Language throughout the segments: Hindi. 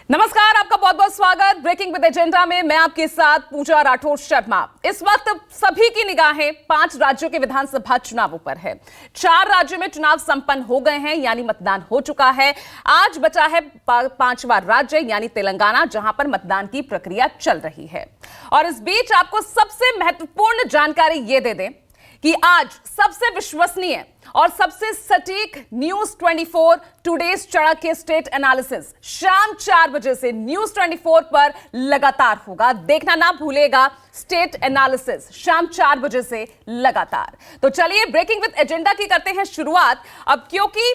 नमस्कार, आपका बहुत बहुत स्वागत। ब्रेकिंग विद एजेंडा में मैं आपके साथ पूजा राठौर शर्मा। इस वक्त सभी की निगाहें 5 राज्यों के विधानसभा चुनावों पर है। 4 राज्यों में चुनाव संपन्न हो गए हैं, यानी मतदान हो चुका है। आज बचा है 5वां राज्य यानी तेलंगाना, जहां पर मतदान की प्रक्रिया चल रही है। और इस बीच आपको सबसे महत्वपूर्ण जानकारी यह दे दें कि आज सबसे विश्वसनीय और सबसे सटीक न्यूज 24 टुडेज चढ़क के स्टेट एनालिसिस शाम 4 बजे से न्यूज 24 पर लगातार होगा। देखना ना भूलेगा स्टेट एनालिसिस शाम 4 बजे से लगातार। तो चलिए ब्रेकिंग विद एजेंडा की करते हैं शुरुआत। अब क्योंकि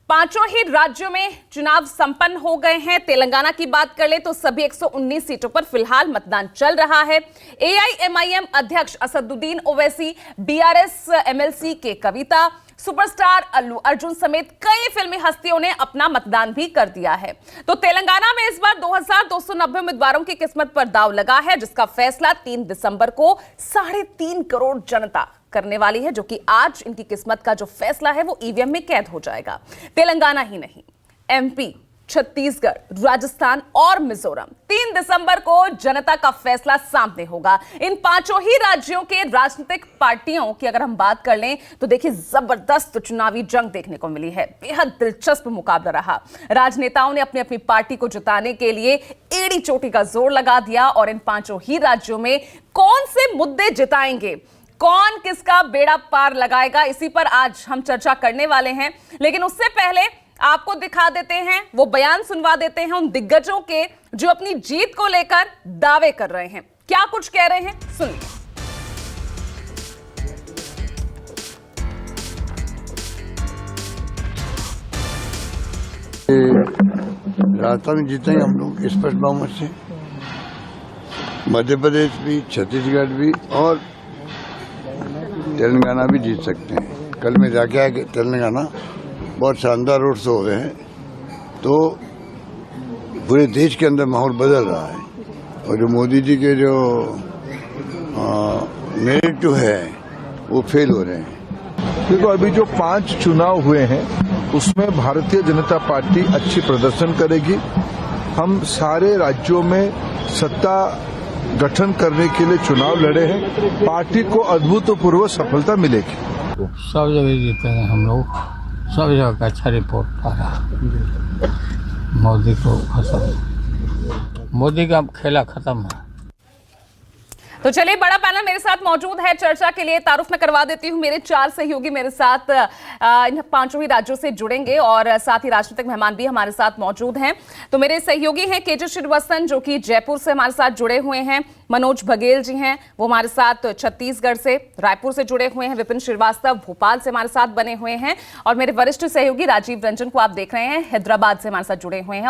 5 ही राज्यों में चुनाव संपन्न हो गए हैं। तेलंगाना की बात कर ले तो सभी 119 सीटों पर फिलहाल मतदान चल रहा है। एआईएमआईएम अध्यक्ष असदुद्दीन ओवैसी, बीआरएस एमएलसी के कविता, सुपरस्टार अल्लू अर्जुन समेत कई फिल्मी हस्तियों ने अपना मतदान भी कर दिया है। तो तेलंगाना में इस बार 2290 उम्मीदवारों की किस्मत पर दांव लगा है, जिसका फैसला 3 दिसंबर को 3.5 करोड़ जनता करने वाली है, जो कि आज इनकी किस्मत का जो फैसला है वो ईवीएम में कैद हो जाएगा। तेलंगाना ही नहीं, एमपी, छत्तीसगढ़, राजस्थान और मिजोरम 3 दिसंबर को जनता का फैसला सामने होगा। इन 5 ही राज्यों के राजनीतिक पार्टियों की अगर हम बात कर लें तो देखिए जबरदस्त चुनावी जंग देखने को मिली है। बेहद दिलचस्प मुकाबला रहा। राजनेताओं ने अपनी अपनी पार्टी को जिताने के लिए एड़ी चोटी का जोर लगा दिया और इन 5 ही राज्यों में कौन से मुद्दे जिताएंगे, कौन किसका बेड़ा पार लगाएगा, इसी पर आज हम चर्चा करने वाले हैं। लेकिन उससे पहले आपको दिखा देते हैं, वो बयान सुनवा देते हैं उन दिग्गजों के जो अपनी जीत को लेकर दावे कर रहे हैं। क्या कुछ कह रहे हैं, सुनिए। राजस्थान जीतेंगे हम लोग स्पष्ट बहुमत से। मध्य प्रदेश भी, छत्तीसगढ़ भी और तेलंगाना भी जीत सकते हैं। कल मैं जाके आया कि तेलंगाना बहुत शानदार रोड शो हो रहे हैं, तो पूरे देश के अंदर माहौल बदल रहा है। और जो मोदी जी के जो नैरेटिव है वो फेल हो रहे हैं। देखो, अभी जो 5 चुनाव हुए हैं उसमें भारतीय जनता पार्टी अच्छी प्रदर्शन करेगी। हम सारे राज्यों में सत्ता गठन करने के लिए चुनाव लड़े हैं। पार्टी को अभूतपूर्व सफलता मिलेगी। सब जगह जीतेंगे हम लोग, सब जगह का अच्छा रिपोर्ट आ रहा। मोदी को खत्म, मोदी का खेला खत्म है। तो चलिए, बड़ा पैनल मेरे साथ मौजूद है चर्चा के लिए। तारुफ मैं करवा देती हूं, मेरे 4 सहयोगी मेरे साथ इन 5 ही राज्यों से जुड़ेंगे और साथ ही राजनीतिक मेहमान भी हमारे साथ मौजूद हैं। तो मेरे सहयोगी हैं केजे श्रीवास्तव, जो कि जयपुर से हमारे साथ जुड़े हुए हैं। मनोज बघेल जी हैं, वो हमारे साथ छत्तीसगढ़ से, रायपुर से जुड़े हुए हैं। विपिन श्रीवास्तव भोपाल से हमारे साथ बने हुए हैं। और मेरे वरिष्ठ सहयोगी राजीव रंजन को आप देख रहे हैं, हैदराबाद से हमारे साथ जुड़े हुए हैं।